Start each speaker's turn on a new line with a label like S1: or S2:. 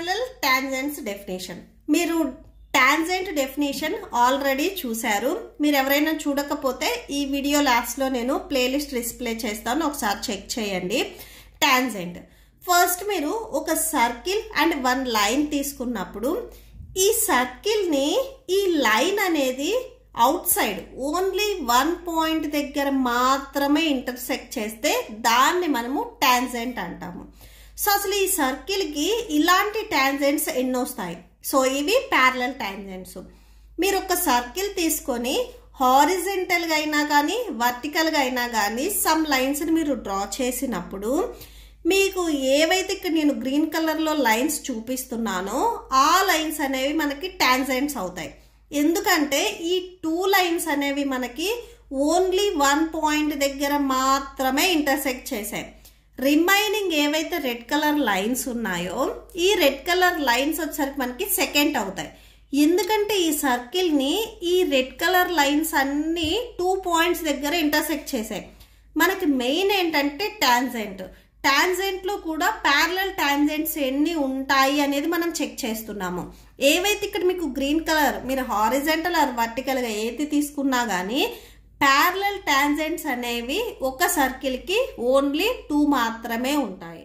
S1: Parallel tangents definition. మీరు tangent definition already చూశారు. మీరు ఎవరైనా చూడకపోతే ఈ వీడియో లాస్ట్లో నేను ప్లేలిస్ట్ డిస్ప్లే చేస్తాను, ఒకసారి చెక్ చేయండి. టాంజెంట్ ఫస్ట్ మీరు ఒక సర్కిల్ అండ్ వన్ లైన్ తీసుకున్నప్పుడు ఈ సర్కిల్ని ఈ లైన్ అనేది out side only one point దగ్గర మాత్రమే ఇంటర్సెక్ట్ చేస్తే దాన్ని మనము టాంజెంట్ అంటాము. సో అసలు ఈ సర్కిల్కి ఇలాంటి టాంజెంట్స్ ఎన్ని వస్తాయి? సో ఇవి ప్యారలల్ టాంజెంట్స్. మీరు ఒక సర్కిల్ తీసుకొని హారిజెంటల్గా అయినా కానీ వర్టికల్గా అయినా కానీ సమ్ లైన్స్ని మీరు డ్రా చేసినప్పుడు మీకు ఏవైతే ఇక్కడ నేను గ్రీన్ కలర్లో లైన్స్ చూపిస్తున్నానో ఆ లైన్స్ అనేవి మనకి టాంజెంట్స్ అవుతాయి. ఎందుకంటే ఈ టూ లైన్స్ అనేవి మనకి ఓన్లీ వన్ పాయింట్ దగ్గర మాత్రమే ఇంటర్సెక్ట్ చేశాయి. రిమైనింగ్ ఏవైతే రెడ్ కలర్ లైన్స్ ఉన్నాయో ఈ రెడ్ కలర్ లైన్స్ వచ్చేసరికి మనకి సెకండ్ అవుతాయి. ఎందుకంటే ఈ సర్కిల్ని ఈ రెడ్ కలర్ లైన్స్ అన్ని 2 పాయింట్స్ దగ్గర ఇంటర్సెక్ట్ చేశాయి. మనకి మెయిన్ ఏంటంటే టాంజెంట్లో కూడా ప్యారలల్ టాంజెంట్స్ ఎన్ని ఉంటాయి అనేది మనం చెక్ చేస్తున్నాము. ఏవైతే ఇక్కడ మీకు గ్రీన్ కలర్ మీరు హారిజెంటల్ ఆర్ వర్టికల్గా ఏది తీసుకున్నా కానీ ప్యారలల్ టాంజెంట్స్ అనేవి ఒక సర్కిల్కి ఓన్లీ 2 మాత్రమే ఉంటాయి.